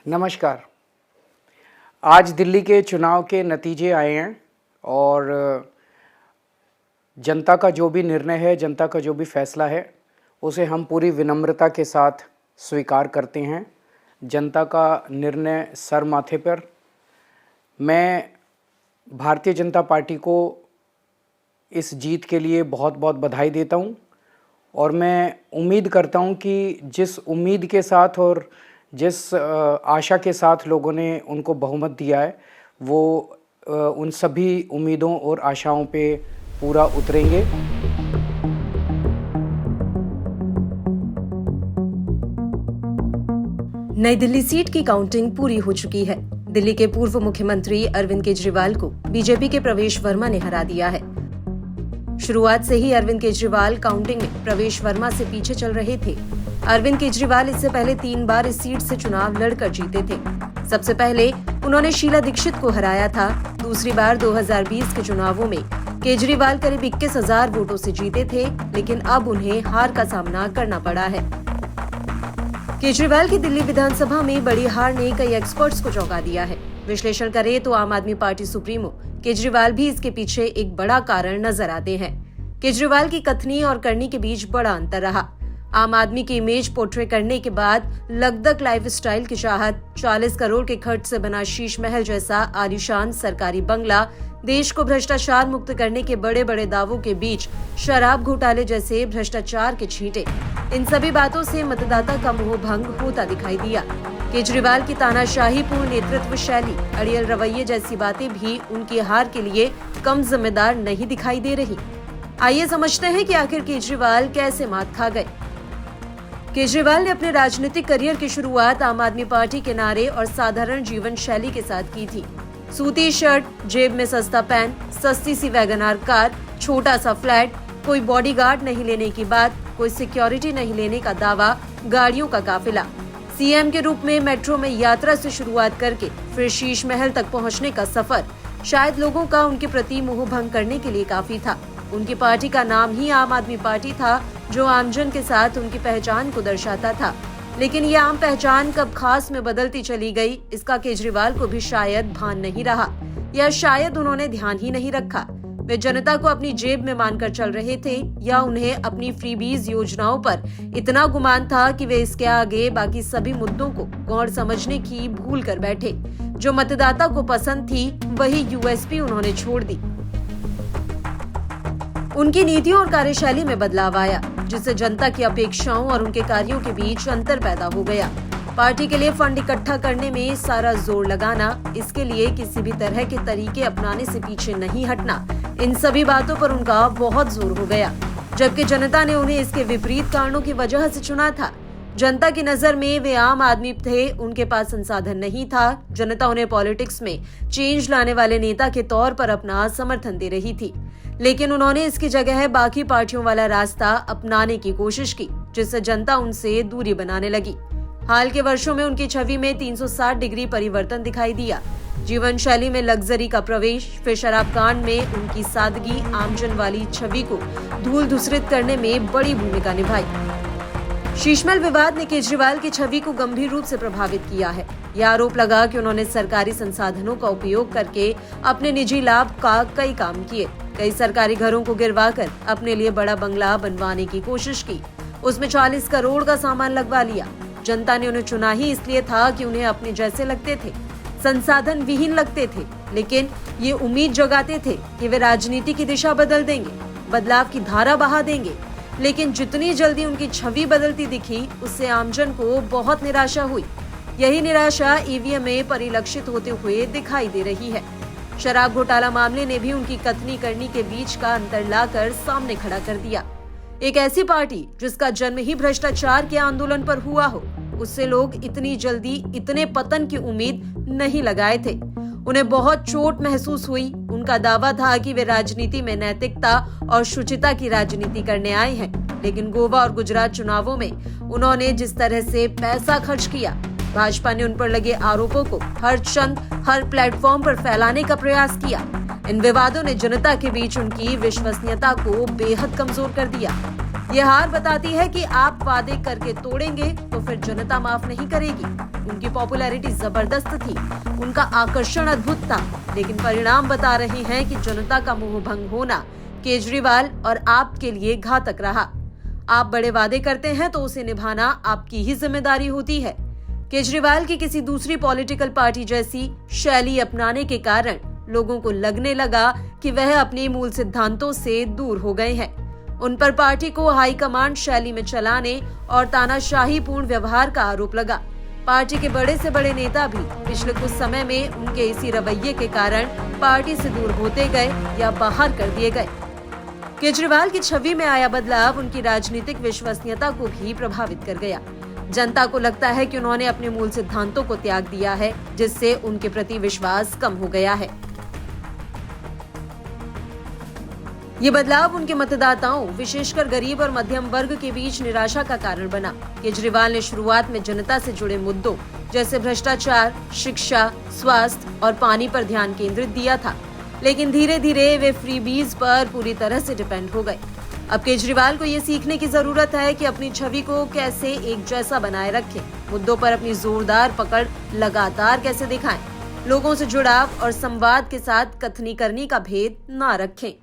नमस्कार। आज दिल्ली के चुनाव के नतीजे आए हैं और जनता का जो भी निर्णय है, जनता का जो भी फैसला है, उसे हम पूरी विनम्रता के साथ स्वीकार करते हैं। जनता का निर्णय सर माथे पर। मैं भारतीय जनता पार्टी को इस जीत के लिए बहुत बहुत बधाई देता हूं और मैं उम्मीद करता हूं कि जिस उम्मीद के साथ और जिस आशा के साथ लोगों ने उनको बहुमत दिया है, वो उन सभी उम्मीदों और आशाओं पे पूरा उतरेंगे। नई दिल्ली सीट की काउंटिंग पूरी हो चुकी है। दिल्ली के पूर्व मुख्यमंत्री अरविंद केजरीवाल को बीजेपी के प्रवेश वर्मा ने हरा दिया है। शुरुआत से ही अरविंद केजरीवाल काउंटिंग में प्रवेश वर्मा से पीछे चल रहे थे। अरविंद केजरीवाल इससे पहले 3 बार इस सीट से चुनाव लड़कर जीते थे। सबसे पहले उन्होंने शीला दीक्षित को हराया था। दूसरी बार 2020 के चुनावों में केजरीवाल करीब 21,000 वोटों से जीते थे, लेकिन अब उन्हें हार का सामना करना पड़ा है। केजरीवाल की दिल्ली विधानसभा में बड़ी हार ने कई एक्सपर्ट्स को चौंका दिया है। विश्लेषण करें तो आम आदमी पार्टी सुप्रीमो केजरीवाल भी इसके पीछे एक बड़ा कारण नजर आते हैं। केजरीवाल की कथनी और करनी के बीच बड़ा अंतर रहा। आम आदमी की इमेज पोर्ट्रे करने के बाद लगदक लाइफस्टाइल की चाहत, 40 करोड़ के खर्च से बना शीश महल जैसा आलीशान सरकारी बंगला, देश को भ्रष्टाचार मुक्त करने के बड़े बड़े दावों के बीच शराब घोटाले जैसे भ्रष्टाचार के छींटे, इन सभी बातों से मतदाता का मोह भंग होता दिखाई दिया। केजरीवाल की तानाशाही पूर्ण नेतृत्व शैली, अड़ियल रवैये जैसी बातें भी उनकी हार के लिए कम जिम्मेदार नहीं दिखाई दे रही। आइए समझते हैं कि आखिर केजरीवाल कैसे मात खा गए। केजरीवाल ने अपने राजनीतिक करियर की शुरुआत आम आदमी पार्टी के नारे और साधारण जीवन शैली के साथ की थी। सूती शर्ट, जेब में सस्ता पेन, सस्ती सी वैगनआर कार, छोटा सा फ्लैट, कोई बॉडीगार्ड नहीं लेने की बात, कोई सिक्योरिटी नहीं लेने का दावा, गाड़ियों का काफिला। सीएम के रूप में मेट्रो में यात्रा से शुरुआत करके फिर शीश महल तक पहुंचने का सफर शायद लोगों का उनके प्रति मोह भंग करने के लिए काफी था। उनकी पार्टी का नाम ही आम आदमी पार्टी था, जो आमजन के साथ उनकी पहचान को दर्शाता था। लेकिन ये आम पहचान कब खास में बदलती चली गई, इसका केजरीवाल को भी शायद भान नहीं रहा, या शायद उन्होंने ध्यान ही नहीं रखा। वे जनता को अपनी जेब में मानकर चल रहे थे, या उन्हें अपनी फ्रीबीज योजनाओं पर इतना गुमान था कि वे इसके आगे बाकी सभी मुद्दों को गौर समझने की भूल कर बैठे। जो मतदाता को पसंद थी, वही यूएसपी उन्होंने छोड़ दी। उनकी नीतियों और कार्यशैली में बदलाव आया, जिससे जनता की अपेक्षाओं और उनके कार्यों के बीच अंतर पैदा हो गया। पार्टी के लिए फंड इकट्ठा करने में सारा जोर लगाना, इसके लिए किसी भी तरह के तरीके अपनाने से पीछे नहीं हटना, इन सभी बातों पर उनका बहुत जोर हो गया। जबकि जनता ने उन्हें इसके विपरीत कारणों की वजह से चुना था। जनता की नजर में वे आम आदमी थे, उनके पास संसाधन नहीं था। जनता उन्हें पॉलिटिक्स में चेंज लाने वाले नेता के तौर पर अपना समर्थन दे रही थी, लेकिन उन्होंने इसकी जगह बाकी पार्टियों वाला रास्ता अपनाने की कोशिश की, जिससे जनता उनसे दूरी बनाने लगी। हाल के वर्षों में उनकी छवि में 360 डिग्री परिवर्तन दिखाई दिया। जीवन शैली में लग्जरी का प्रवेश, फिर शराब कांड में उनकी सादगी आमजन वाली छवि को धूल धूसरित करने में बड़ी भूमिका निभाई। शीशमहल विवाद ने केजरीवाल की छवि को गंभीर रूप से प्रभावित किया है। यह आरोप लगा कि उन्होंने सरकारी संसाधनों का उपयोग करके अपने निजी लाभ का कई काम किए। कई सरकारी घरों को गिरवाकर अपने लिए बड़ा बंगला बनवाने की कोशिश की। उसमें 40 करोड़ का सामान लगवा लिया। जनता ने उन्हें चुना ही इसलिए था कि उन्हें अपने जैसे लगते थे, संसाधन विहीन लगते थे, लेकिन ये उम्मीद जगाते थे कि वे राजनीति की दिशा बदल देंगे, बदलाव की धारा बहा देंगे। लेकिन जितनी जल्दी उनकी छवि बदलती दिखी, उससे आमजन को बहुत निराशा हुई। यही निराशा ईवीएम में परिलक्षित होते हुए दिखाई दे रही है। शराब घोटाला मामले ने भी उनकी कथनी करनी के बीच का अंतर लाकर सामने खड़ा कर दिया। एक ऐसी पार्टी जिसका जन्म ही भ्रष्टाचार के आंदोलन पर हुआ हो, उससे लोग इतनी जल्दी इतने पतन की उम्मीद नहीं लगाए थे। उन्हें बहुत चोट महसूस हुई। उनका दावा था कि वे राजनीति में नैतिकता और शुचिता की राजनीति करने आए हैं, लेकिन गोवा और गुजरात चुनावों में उन्होंने जिस तरह से पैसा खर्च किया, भाजपा ने उन पर लगे आरोपों को हर क्षण हर प्लेटफॉर्म पर फैलाने का प्रयास किया। इन विवादों ने जनता के बीच उनकी विश्वसनीयता को बेहद कमजोर कर दिया। ये हार बताती है कि आप वादे करके तोड़ेंगे तो फिर जनता माफ नहीं करेगी। उनकी पॉपुलैरिटी जबरदस्त थी, उनका आकर्षण अद्भुत था, लेकिन परिणाम बता रहे हैं कि जनता का मोह भंग होना केजरीवाल और आप के लिए घातक रहा। आप बड़े वादे करते हैं तो उसे निभाना आपकी ही जिम्मेदारी होती है। केजरीवाल की किसी दूसरी पॉलिटिकल पार्टी जैसी शैली अपनाने के कारण लोगों को लगने लगा कि वह अपने मूल सिद्धांतों से दूर हो गए हैं। उन पर पार्टी को हाईकमांड शैली में चलाने और तानाशाही पूर्ण व्यवहार का आरोप लगा। पार्टी के बड़े से बड़े नेता भी पिछले कुछ समय में उनके इसी रवैये के कारण पार्टी से दूर होते गए या बाहर कर दिए गए। केजरीवाल की छवि में आया बदलाव उनकी राजनीतिक विश्वसनीयता को भी प्रभावित कर गया। जनता को लगता है कि उन्होंने अपने मूल सिद्धांतों को त्याग दिया है, जिससे उनके प्रति विश्वास कम हो गया है। ये बदलाव उनके मतदाताओं, विशेषकर गरीब और मध्यम वर्ग के बीच निराशा का कारण बना। केजरीवाल ने शुरुआत में जनता से जुड़े मुद्दों जैसे भ्रष्टाचार, शिक्षा, स्वास्थ्य और पानी पर ध्यान केंद्रित दिया था, लेकिन धीरे धीरे वे फ्रीबीज पर पूरी तरह से डिपेंड हो गए। अब केजरीवाल को ये सीखने की जरूरत है कि अपनी छवि को कैसे एक जैसा बनाए रखें, मुद्दों पर अपनी जोरदार पकड़ लगातार कैसे दिखाएं, लोगों से जुड़ाव और संवाद के साथ कथनी करनी का भेद ना रखें।